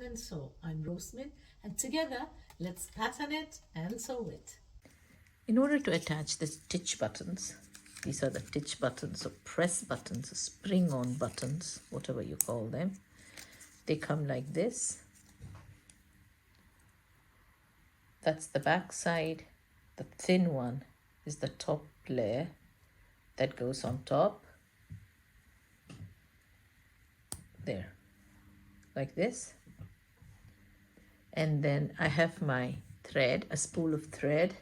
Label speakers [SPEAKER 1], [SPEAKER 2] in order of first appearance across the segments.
[SPEAKER 1] and Sew. I'm Rosemary, and together let's pattern it and sew it. In order to attach the stitch buttons, these are the stitch buttons or press buttons or spring-on buttons, whatever you call them. They come like this. That's the back side. The thin one is the top layer that goes on top. There, like this. And then I have my thread, a spool of thread,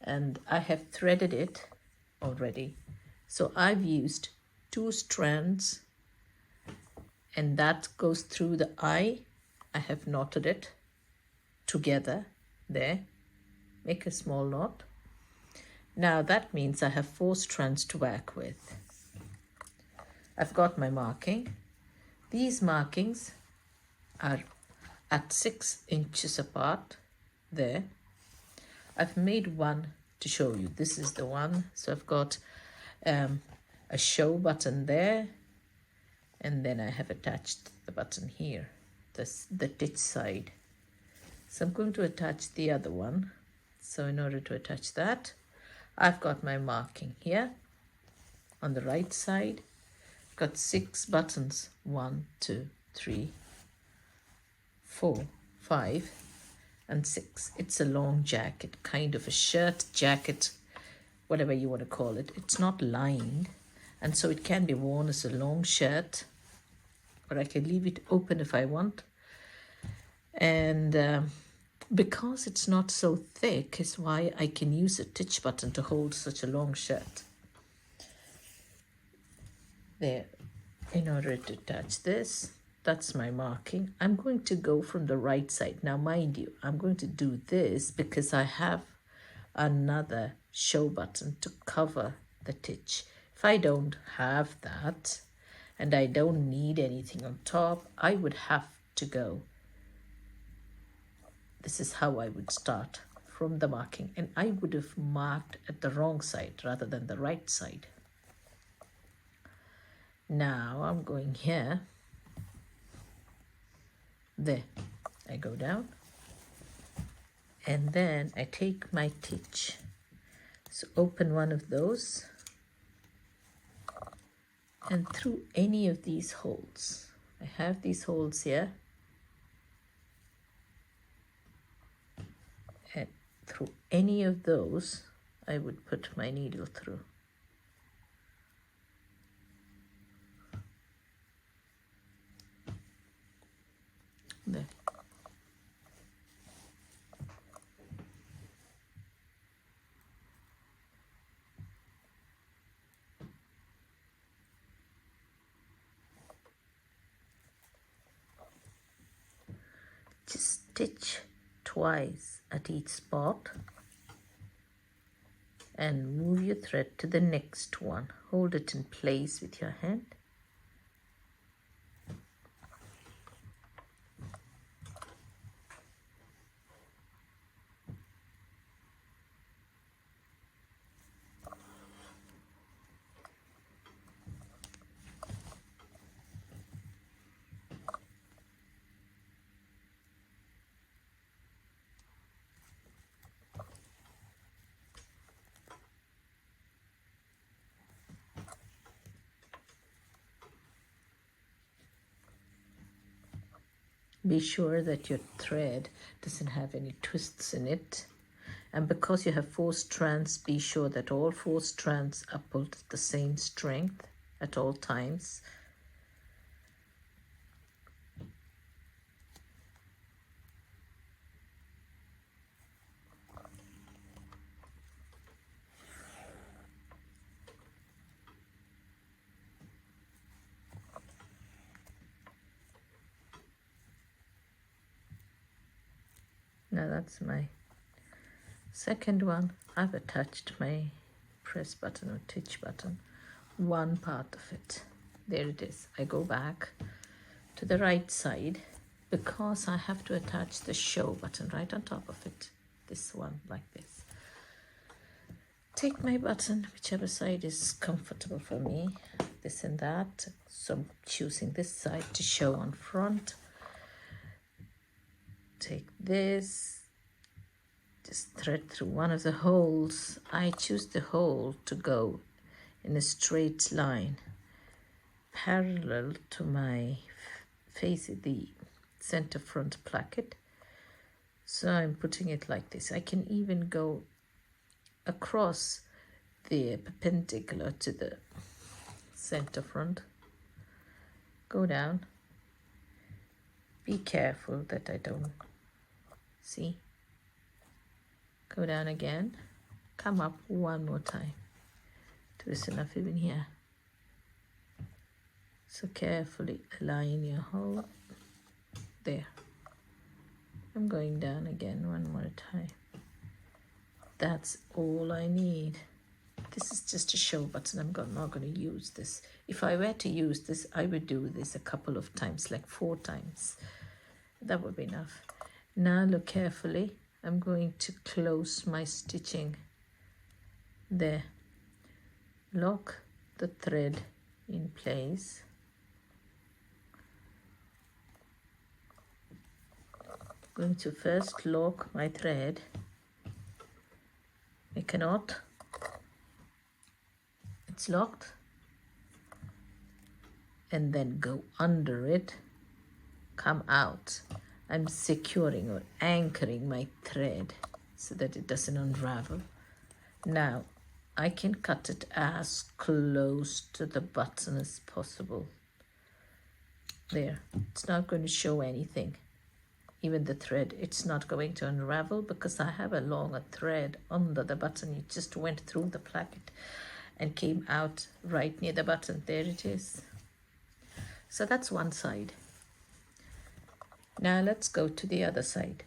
[SPEAKER 1] and I have threaded it already. So I've used 2 strands, and that goes through the eye. I have knotted it together there. Make a small knot. Now that means I have 4 strands to work with. I've got my marking. These markings are at 6 inches apart there. I've made one to show you. This is the one. So I've got a show button there, and then I have attached the button here, the stitch side. So I'm going to attach the other one. So in order to attach that, I've got my marking here on the right side. I've got 6 buttons. 1, 2, 3, 4, 5, and 6. It's a long jacket, kind of a shirt, jacket, whatever you want to call it. It's not lined, and so it can be worn as a long shirt, or I can leave it open if I want. And because it's not so thick is why I can use a stitch button to hold such a long shirt. There, in order to attach this, that's my marking. I'm going to go from the right side. Now, mind you, I'm going to do this because I have another show button to cover the stitch. If I don't have that and I don't need anything on top, I would have to go. This is how I would start from the marking, and I would have marked at the wrong side rather than the right side. Now I'm going here. There, I go down, and then I take my stitch. So open one of those, and through any of these holes, I have these holes here, and through any of those, I would put my needle through. There. Just stitch twice at each spot and move your thread to the next one. Hold it in place with your hand. Be sure that your thread doesn't have any twists in it. And because you have 4 strands, be sure that all 4 strands are pulled at the same strength at all times. Now that's my second one. I've attached my press button or stitch button, one part of it. There it is. I go back to the right side because I have to attach the show button right on top of it. This one like this. Take my button, whichever side is comfortable for me, this and that. So I'm choosing this side to show on front. take this, just thread through one of the holes. I choose the hole to go in a straight line parallel to my face, the center front placket. So I'm putting it like this. I can even go across the perpendicular to the center front. Go down. Be careful that I don't see. Go down again. Come up one more time. Twist enough even here. So carefully align your hole. There. I'm going down again one more time. That's all I need. This is just a show button. I'm not going to use this. If I were to use this, I would do this a couple of times, like 4 times. That would be enough. Now look carefully. I'm going to close my stitching there. Lock the thread in place. I'm going to first lock my thread. Make a knot. It's locked. And then go under it. Come out. I'm securing or anchoring my thread so that it doesn't unravel. Now, I can cut it as close to the button as possible. There. It's not going to show anything. Even the thread, it's not going to unravel because I have a longer thread under the button. It just went through the placket and came out right near the button. There it is. So that's one side. Now let's go to the other side.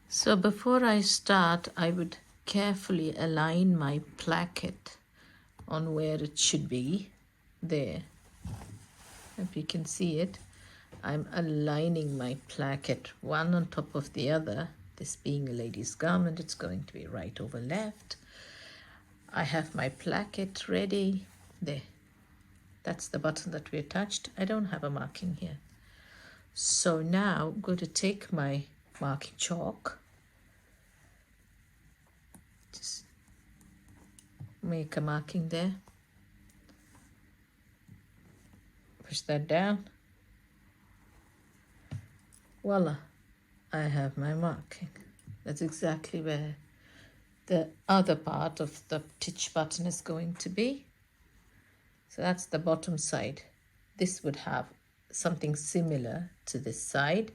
[SPEAKER 1] So before I start, I would carefully align my placket on where it should be. There. If you can see it, I'm aligning my placket one on top of the other. This being a lady's garment, it's going to be right over left. I have my placket ready. There. That's the button that we attached. I don't have a marking here. So now I'm going to take my marking chalk. Just make a marking there. Push that down. Voila, I have my marking. That's exactly where the other part of the stitch button is going to be. So that's the bottom side. This would have something similar to this side.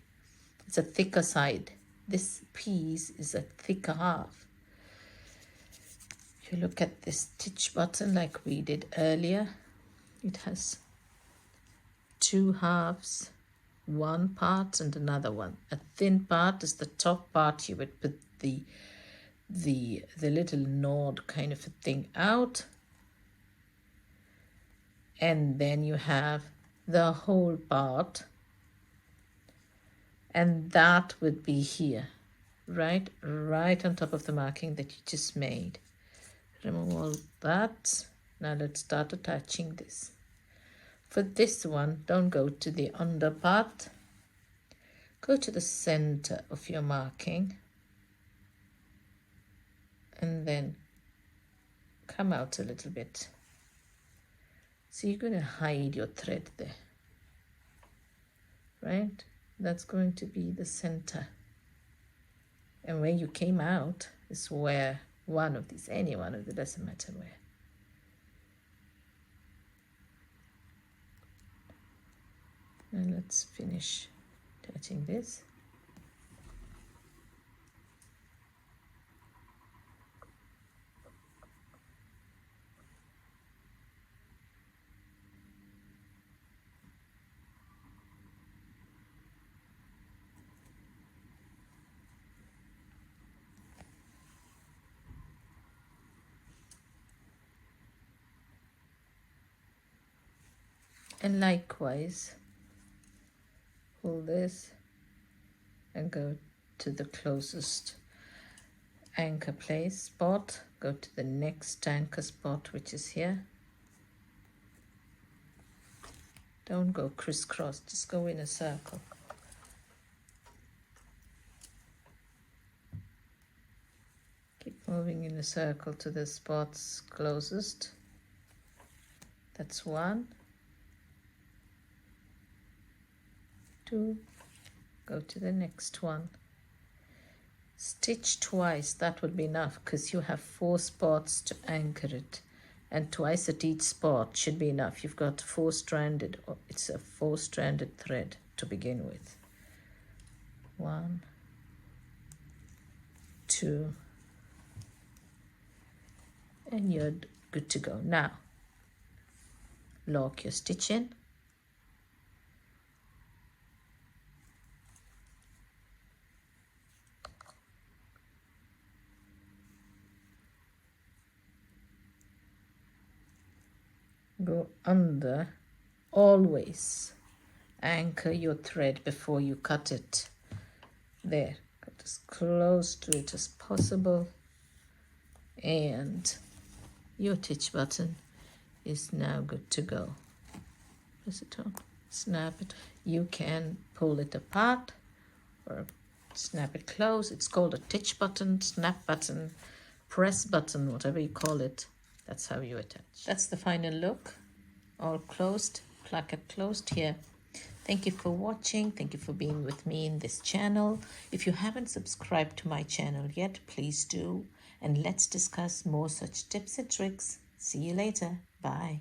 [SPEAKER 1] It's a thicker side. This piece is a thicker half. If you look at this stitch button like we did earlier, it has 2 halves, one part and another one. A thin part is the top part. You would put the little knot kind of a thing out, and then you have the whole part, and that would be here, right on top of the marking that you just made. Remove all that. Now let's start attaching this. For this one, don't go to the under part. Go to the center of your marking and then come out a little bit. So you're going to hide your thread there, right? That's going to be the center. And where you came out is where one of these, any one of them, doesn't matter where. And let's finish touching this. And likewise, pull this and go to the closest anchor place spot. Go to the next anchor spot, which is here. Don't go crisscross, just go in a circle. Keep moving in a circle to the spots closest. That's 1, 2, go to the next one. Stitch twice, that would be enough because you have 4 spots to anchor it, and twice at each spot should be enough. You've got 4-stranded, it's a 4-stranded thread to begin with. 1, 2, and you're good to go. Now lock your stitch in. Go under, always anchor your thread before you cut it. There, cut as close to it as possible, and your stitch button is now good to go. Press it on, snap it. You can pull it apart or snap it close. It's called a stitch button, snap button, press button, whatever you call it. That's how you attach. That's the final look, all closed, placket closed here. Thank you for watching. Thank you for being with me in this channel. If you haven't subscribed to my channel yet, please do. And let's discuss more such tips and tricks. See you later. Bye.